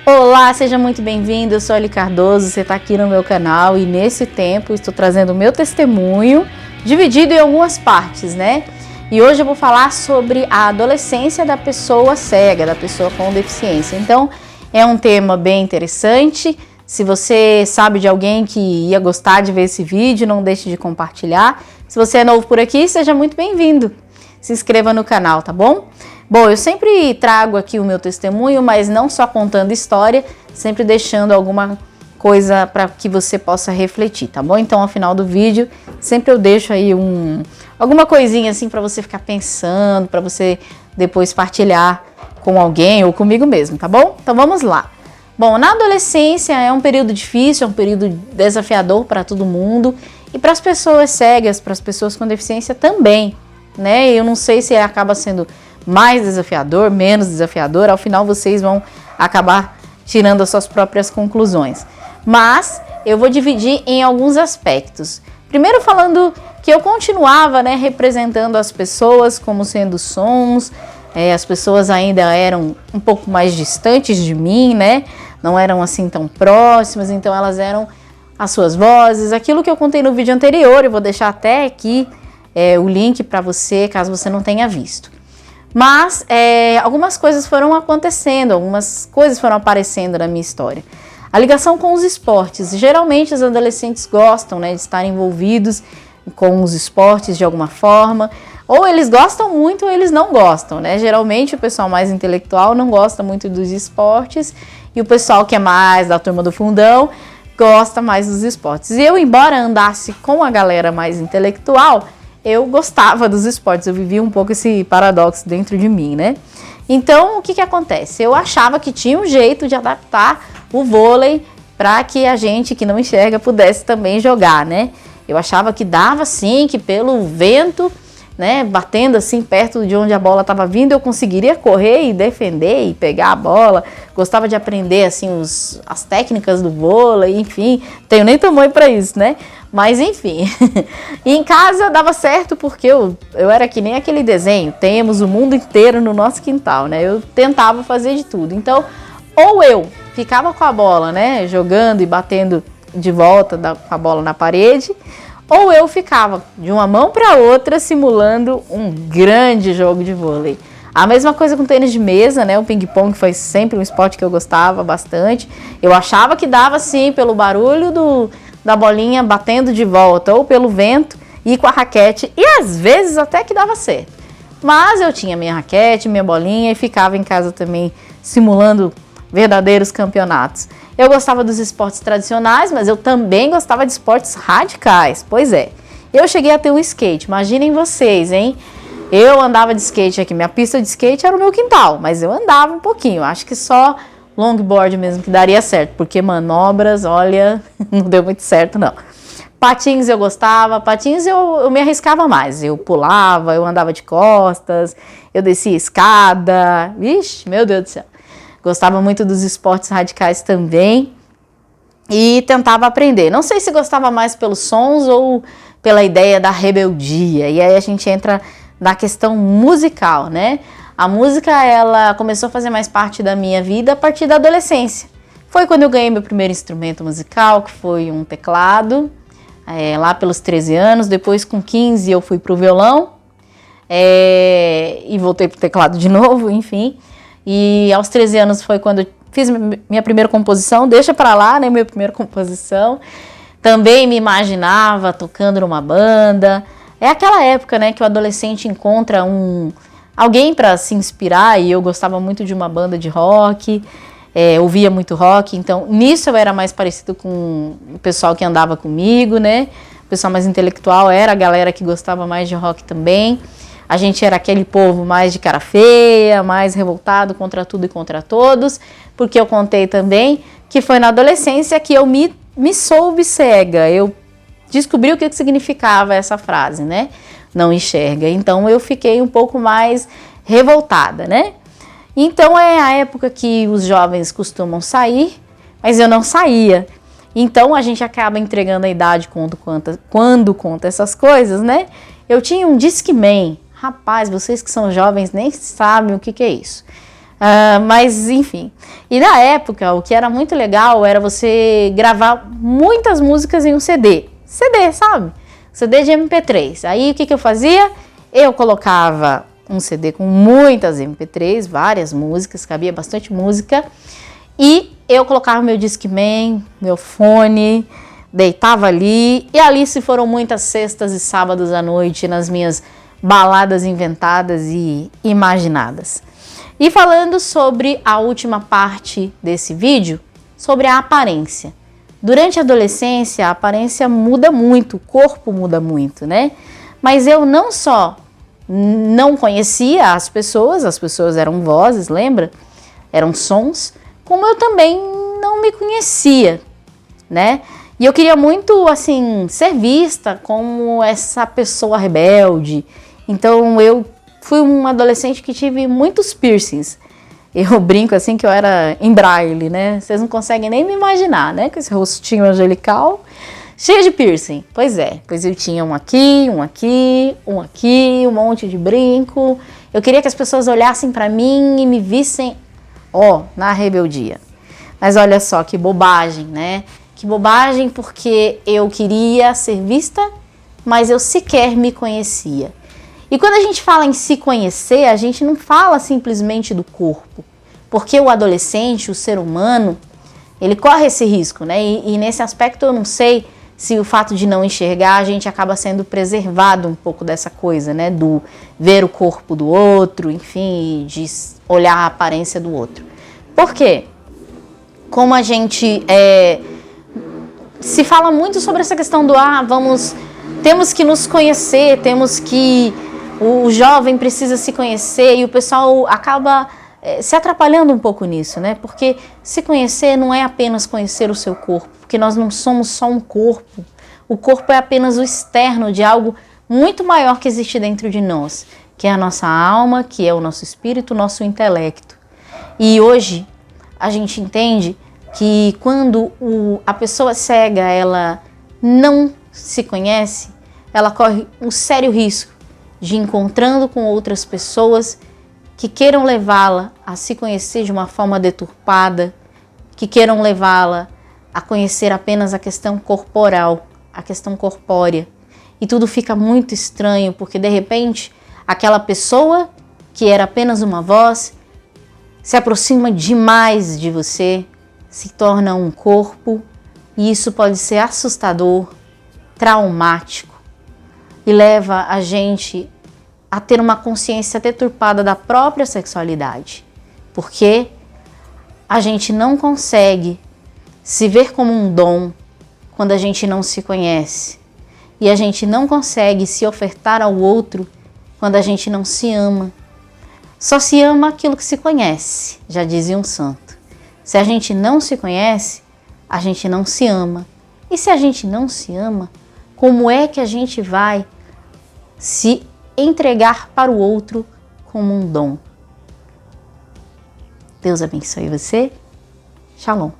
Olá, seja muito bem-vindo, eu sou Eli Cardoso, você está aqui no meu canal e nesse tempo estou trazendo o meu testemunho dividido em algumas partes, né? E hoje eu vou falar sobre a adolescência da pessoa cega, da pessoa com deficiência. Então é um tema bem interessante. Se você sabe de alguém que ia gostar de ver esse vídeo, não deixe de compartilhar. Se você é novo por aqui, seja muito bem-vindo. Se inscreva no canal, tá bom? Bom, eu sempre trago aqui o meu testemunho, mas não só contando história, sempre deixando alguma coisa para que você possa refletir, tá bom? Então, ao final do vídeo, sempre eu deixo aí alguma coisinha assim para você ficar pensando, para você depois partilhar com alguém ou comigo mesmo, tá bom? Então, vamos lá. Bom, na adolescência é um período difícil, é um período desafiador para todo mundo e para as pessoas cegas, para as pessoas com deficiência também, né? Eu não sei se acaba sendo mais desafiador, menos desafiador, ao final vocês vão acabar tirando as suas próprias conclusões. Mas eu vou dividir em alguns aspectos. Primeiro falando que eu continuava, né, representando as pessoas como sendo sons, as pessoas ainda eram um pouco mais distantes de mim, né, não eram assim tão próximas, então elas eram as suas vozes, aquilo que eu contei no vídeo anterior, eu vou deixar até aqui o link para você, caso você não tenha visto. Mas algumas coisas foram acontecendo, algumas coisas foram aparecendo na minha história. A ligação com os esportes. Geralmente os adolescentes gostam, né, de estar envolvidos com os esportes de alguma forma. Ou eles gostam muito ou eles não gostam, né? Geralmente o pessoal mais intelectual não gosta muito dos esportes. E o pessoal que é mais da turma do fundão gosta mais dos esportes. E eu, embora andasse com a galera mais intelectual, eu gostava dos esportes, eu vivia um pouco esse paradoxo dentro de mim, né? Então, o que acontece? Eu achava que tinha um jeito de adaptar o vôlei para que a gente que não enxerga pudesse também jogar, né? Eu achava que dava sim, que pelo vento, né, batendo assim perto de onde a bola estava vindo, eu conseguiria correr e defender e pegar a bola. Gostava de aprender assim as técnicas do vôlei, enfim, tenho nem tamanho para isso, né? Mas enfim, e em casa dava certo porque eu era que nem aquele desenho, temos o mundo inteiro no nosso quintal, né? Eu tentava fazer de tudo. Então, ou eu ficava com a bola, né, jogando e batendo de volta com a bola na parede, ou eu ficava de uma mão para outra simulando um grande jogo de vôlei. A mesma coisa com tênis de mesa, né? O ping-pong foi sempre um esporte que eu gostava bastante. Eu achava que dava sim pelo barulho da bolinha batendo de volta ou pelo vento e com a raquete, e às vezes até que dava certo. Mas eu tinha minha raquete, minha bolinha e ficava em casa também simulando verdadeiros campeonatos. Eu gostava dos esportes tradicionais, mas eu também gostava de esportes radicais. Pois é, eu cheguei a ter um skate, imaginem vocês, hein? Eu andava de skate aqui, minha pista de skate era o meu quintal, mas eu andava um pouquinho, acho que só longboard mesmo que daria certo, porque manobras, olha, não deu muito certo não. Patins eu gostava, patins eu me arriscava mais, eu pulava, eu andava de costas, eu descia escada, vixe, meu Deus do céu. Gostava muito dos esportes radicais também e tentava aprender. Não sei se gostava mais pelos sons ou pela ideia da rebeldia, e aí a gente entra na questão musical, né? A música, ela começou a fazer mais parte da minha vida a partir da adolescência. Foi quando eu ganhei meu primeiro instrumento musical, que foi um teclado, lá pelos 13 anos. Depois, com 15, eu fui pro violão e voltei pro teclado de novo, enfim. E aos 13 anos foi quando eu fiz minha primeira composição, deixa pra lá, né, minha primeira composição. Também me imaginava tocando numa banda. É aquela época, né, que o adolescente encontra alguém para se inspirar, e eu gostava muito de uma banda de rock, ouvia muito rock, então nisso eu era mais parecido com o pessoal que andava comigo, né? O pessoal mais intelectual era a galera que gostava mais de rock também. A gente era aquele povo mais de cara feia, mais revoltado contra tudo e contra todos, porque eu contei também que foi na adolescência que eu me soube cega, eu descobri o que significava essa frase, né? Não enxerga. Então eu fiquei um pouco mais revoltada, né? Então é a época que os jovens costumam sair, mas eu não saía. Então a gente acaba entregando a idade quando conta essas coisas, né? Eu tinha um Discman. Rapaz, vocês que são jovens nem sabem o que é isso. Mas enfim. E na época, o que era muito legal era você gravar muitas músicas em um CD. CD, sabe? CD de MP3. Aí o que eu fazia? Eu colocava um CD com muitas MP3, várias músicas, cabia bastante música. E eu colocava meu Discman, meu fone, deitava ali. E ali se foram muitas sextas e sábados à noite nas minhas baladas inventadas e imaginadas. E falando sobre a última parte desse vídeo, sobre a aparência. Durante a adolescência, a aparência muda muito, o corpo muda muito, né? Mas eu não só não conhecia as pessoas eram vozes, lembra? Eram sons, como eu também não me conhecia, né? E eu queria muito, assim, ser vista como essa pessoa rebelde. Então eu fui uma adolescente que tive muitos piercings. Eu brinco assim que eu era em braille, né? Vocês não conseguem nem me imaginar, né? Com esse rostinho angelical, cheio de piercing. Pois é, pois eu tinha um aqui, um aqui, um aqui, um monte de brinco. Eu queria que as pessoas olhassem pra mim e me vissem, ó, na rebeldia. Mas olha só que bobagem, né? Que bobagem, porque eu queria ser vista, mas eu sequer me conhecia. E quando a gente fala em se conhecer, a gente não fala simplesmente do corpo, porque o adolescente, o ser humano, ele corre esse risco, né? E nesse aspecto eu não sei se o fato de não enxergar, a gente acaba sendo preservado um pouco dessa coisa, né? Do ver o corpo do outro, enfim, de olhar a aparência do outro. Por quê? Como a gente se fala muito sobre essa questão do temos que nos conhecer, o jovem precisa se conhecer, e o pessoal acaba se atrapalhando um pouco nisso, né? Porque se conhecer não é apenas conhecer o seu corpo, porque nós não somos só um corpo. O corpo é apenas o externo de algo muito maior que existe dentro de nós, que é a nossa alma, que é o nosso espírito, o nosso intelecto. E hoje a gente entende que quando a pessoa cega, ela não se conhece, ela corre um sério risco de encontrando com outras pessoas que queiram levá-la a se conhecer de uma forma deturpada, que queiram levá-la a conhecer apenas a questão corporal, a questão corpórea. E tudo fica muito estranho, porque de repente aquela pessoa que era apenas uma voz se aproxima demais de você, se torna um corpo, e isso pode ser assustador, traumático, e leva a gente a ter uma consciência deturpada da própria sexualidade, porque a gente não consegue se ver como um dom quando a gente não se conhece, e a gente não consegue se ofertar ao outro quando a gente não se ama. Só se ama aquilo que se conhece, já dizia um santo. Se a gente não se conhece, a gente não se ama. E se a gente não se ama, como é que a gente vai se entregar para o outro como um dom? Deus abençoe você. Shalom.